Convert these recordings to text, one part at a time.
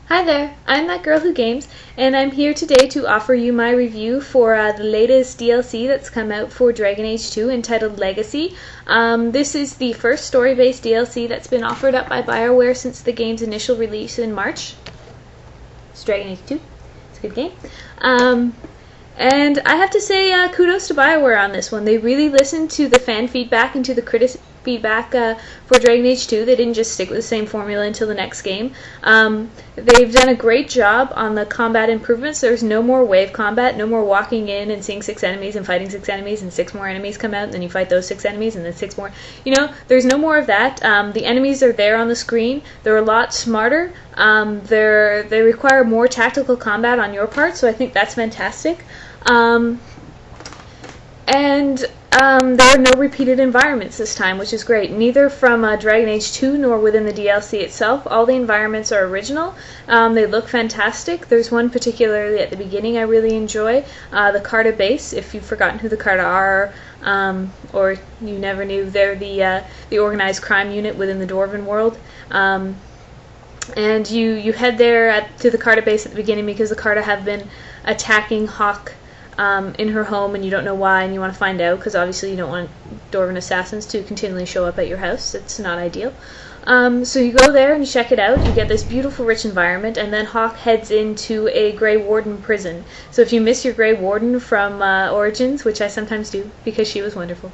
Hi there, I'm That Girl Who Games, and I'm here today to offer you my review for the latest DLC that's come out for Dragon Age 2 entitled Legacy. This is the first story-based DLC that's been offered up by BioWare since the game's initial release in March. It's Dragon Age 2. It's a good game. And I have to say kudos to BioWare on this one. They really listened to the fan feedback and to the critic feedback for Dragon Age 2. They didn't just stick with the same formula until the next game. They've done a great job on the combat improvements. There's no more wave combat, no more walking in and seeing 6 enemies and fighting 6 enemies and 6 more enemies come out and then you fight those 6 enemies and then 6 more. There's no more of that. The enemies are there on the screen. They're a lot smarter. They require more tactical combat on your part, so I think that's fantastic. There are no repeated environments this time, which is great. Neither from Dragon Age 2 nor within the DLC itself. All the environments are original. They look fantastic. There's one particularly at the beginning I really enjoy, the Carta base. If you've forgotten who the Carta are, or you never knew, they're the organized crime unit within the Dwarven world. And you head there to the Carta base at the beginning because the Carta have been attacking Hawke in her home, and you don't know why, and you want to find out, because obviously you don't want Dwarven assassins to continually show up at your house. It's not ideal. So you go there and you check it out. You get this beautiful, rich environment, and then Hawke heads into a Grey Warden prison. So if you miss your Grey Warden from Origins, which I sometimes do because she was wonderful,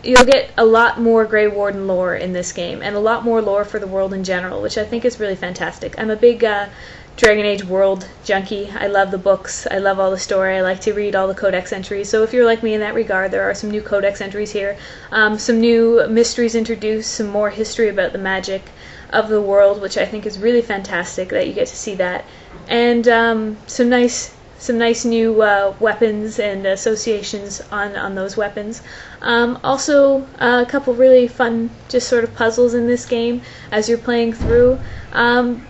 you'll get a lot more Grey Warden lore in this game, and a lot more lore for the world in general, which I think is really fantastic. I'm a big Dragon Age world junkie. I love the books. I love all the story. I like to read all the codex entries. So if you're like me in that regard, there are some new codex entries here, some new mysteries introduced, some more history about the magic of the world, which I think is really fantastic that you get to see that, and some nice new weapons and associations on those weapons. Also, a couple really fun just sort of puzzles in this game as you're playing through.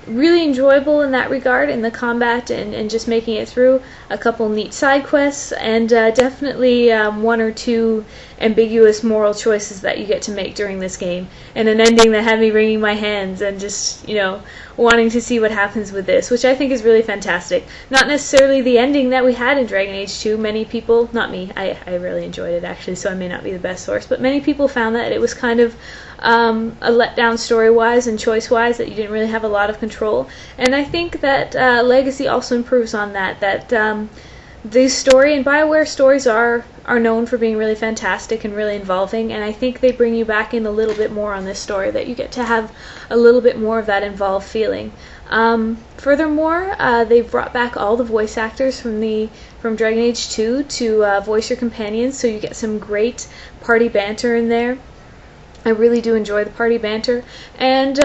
Really enjoyable in that regard, in the combat and just making it through. A couple neat side quests, and definitely one or two ambiguous moral choices that you get to make during this game, and an ending that had me wringing my hands and just, wanting to see what happens with this, which I think is really fantastic. Not necessarily the ending that we had in Dragon Age 2. Many people, not me, I really enjoyed it actually, so I may not be the best source, but many people found that it was kind of a letdown story-wise and choice-wise, that you didn't really have a lot of control. And I think that Legacy also improves on that, the story, and BioWare stories are known for being really fantastic and really involving, and I think they bring you back in a little bit more on this story, that you get to have a little bit more of that involved feeling. Furthermore, they've brought back all the voice actors from Dragon Age 2 to voice your companions, so you get some great party banter in there. I really do enjoy the party banter, and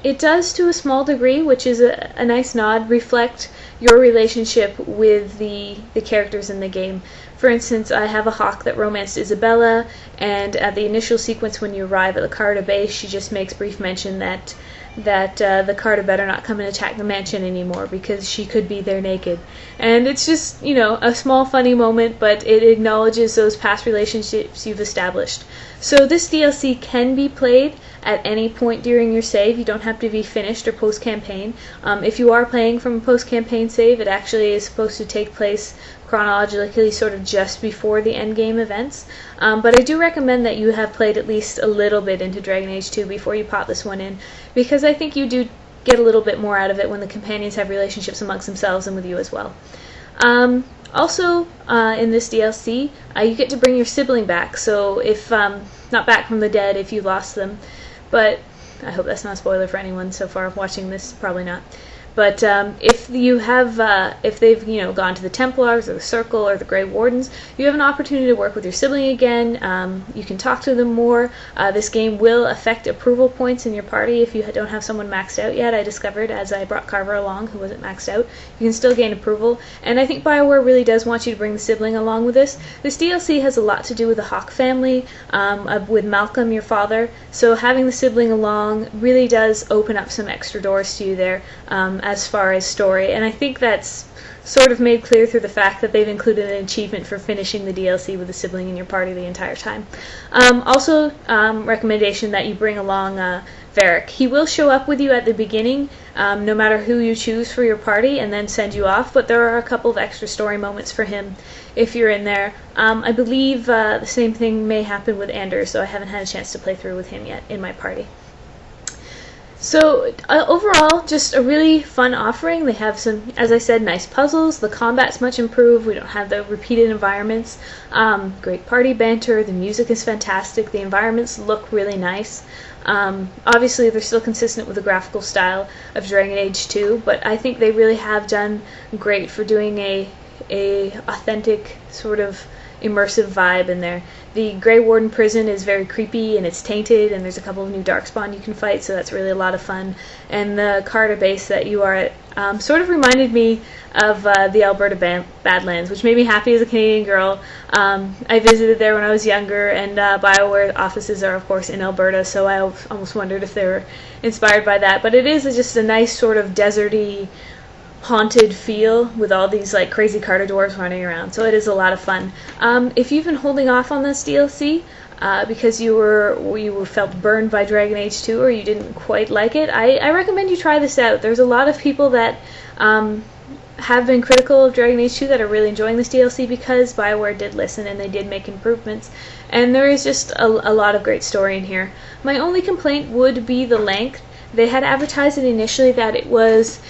it does, to a small degree, which is a nice nod, reflect your relationship with the characters in the game. For instance, I have a Hawke that romanced Isabella, and at the initial sequence when you arrive at the Carta base, she just makes brief mention that the Carta better not come and attack the mansion anymore because she could be there naked. And it's just, a small funny moment, but it acknowledges those past relationships you've established. So this DLC can be played at any point during your save. You don't have to be finished or post-campaign. If you are playing from a post-campaign save, it actually is supposed to take place chronologically sort of just before the endgame events. But I do recommend that you have played at least a little bit into Dragon Age 2 before you pop this one in, because I think you do get a little bit more out of it when the companions have relationships amongst themselves and with you as well. Also, in this DLC, you get to bring your sibling back, so if, not back from the dead if you lost them, but I hope that's not a spoiler for anyone so far watching this, probably not. But if you have, if they've gone to the Templars or the Circle or the Grey Wardens, you have an opportunity to work with your sibling again. You can talk to them more. This game will affect approval points in your party if you don't have someone maxed out yet. I discovered as I brought Carver along, who wasn't maxed out, you can still gain approval. And I think BioWare really does want you to bring the sibling along with this. This DLC has a lot to do with the Hawke family, with Malcolm, your father. So having the sibling along really does open up some extra doors to you there. as far as story, and I think that's sort of made clear through the fact that they've included an achievement for finishing the DLC with a sibling in your party the entire time. Also, recommendation that you bring along Varric. He will show up with you at the beginning, no matter who you choose for your party, and then send you off, but there are a couple of extra story moments for him if you're in there. I believe the same thing may happen with Anders, so I haven't had a chance to play through with him yet in my party. So overall, just a really fun offering. They have some, as I said, nice puzzles. The combat's much improved. We don't have the repeated environments. Great party banter. The music is fantastic. The environments look really nice. Obviously, they're still consistent with the graphical style of Dragon Age 2, but I think they really have done great for doing a authentic sort of immersive vibe in there. The Grey Warden prison is very creepy and it's tainted, and there's a couple of new Darkspawn you can fight, so that's really a lot of fun. And the Carta base that you are at sort of reminded me of the Alberta Badlands, which made me happy as a Canadian girl. I visited there when I was younger, and BioWare offices are, of course, in Alberta, so I almost wondered if they were inspired by that. But it is just a nice sort of deserty, haunted feel with all these like crazy Carta dwarves running around, so it is a lot of fun. If you've been holding off on this DLC because you felt burned by Dragon Age 2 or you didn't quite like it, I recommend you try this out. There's a lot of people that have been critical of Dragon Age 2 that are really enjoying this DLC because BioWare did listen and they did make improvements, and there is just a lot of great story in here. My only complaint would be the length. They had advertised it initially that it was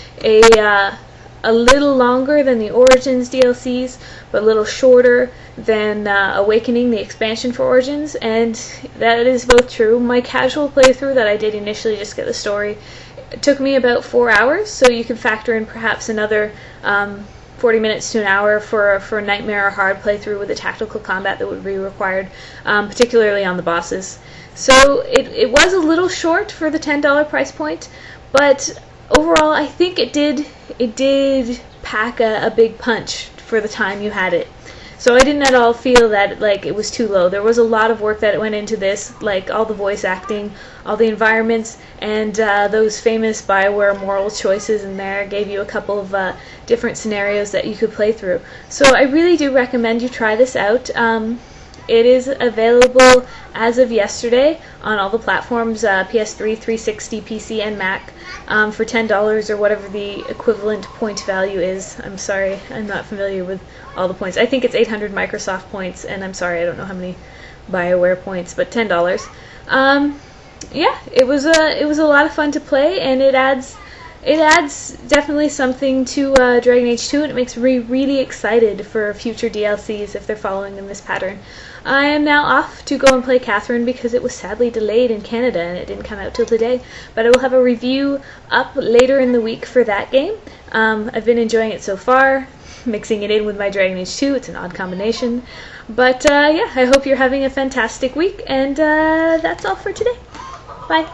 a little longer than the Origins DLCs, but a little shorter than Awakening, the expansion for Origins, and that is both true. My casual playthrough that I did initially just get the story, it took me about 4 hours, so you can factor in perhaps another 40 minutes to an hour for a Nightmare or hard playthrough with the tactical combat that would be required, particularly on the bosses. So it was a little short for the $10 price point, but overall I think it did pack a big punch for the time you had it. So I didn't at all feel that like it was too low. There was a lot of work that went into this, like all the voice acting, all the environments, and those famous BioWare moral choices in there gave you a couple of different scenarios that you could play through. So I really do recommend you try this out. It is available as of yesterday on all the platforms, PS3, 360, PC, and Mac, for $10 or whatever the equivalent point value is. I'm sorry, I'm not familiar with all the points. I think it's 800 Microsoft points, and I'm sorry, I don't know how many BioWare points, but $10. Yeah, it was a lot of fun to play, and it adds definitely something to Dragon Age 2, and it makes me really excited for future DLCs if they're following in this pattern. I am now off to go and play Catherine because it was sadly delayed in Canada and it didn't come out till today, but I will have a review up later in the week for that game. I've been enjoying it so far, mixing it in with my Dragon Age 2. It's an odd combination, but yeah, I hope you're having a fantastic week, and that's all for today. Bye.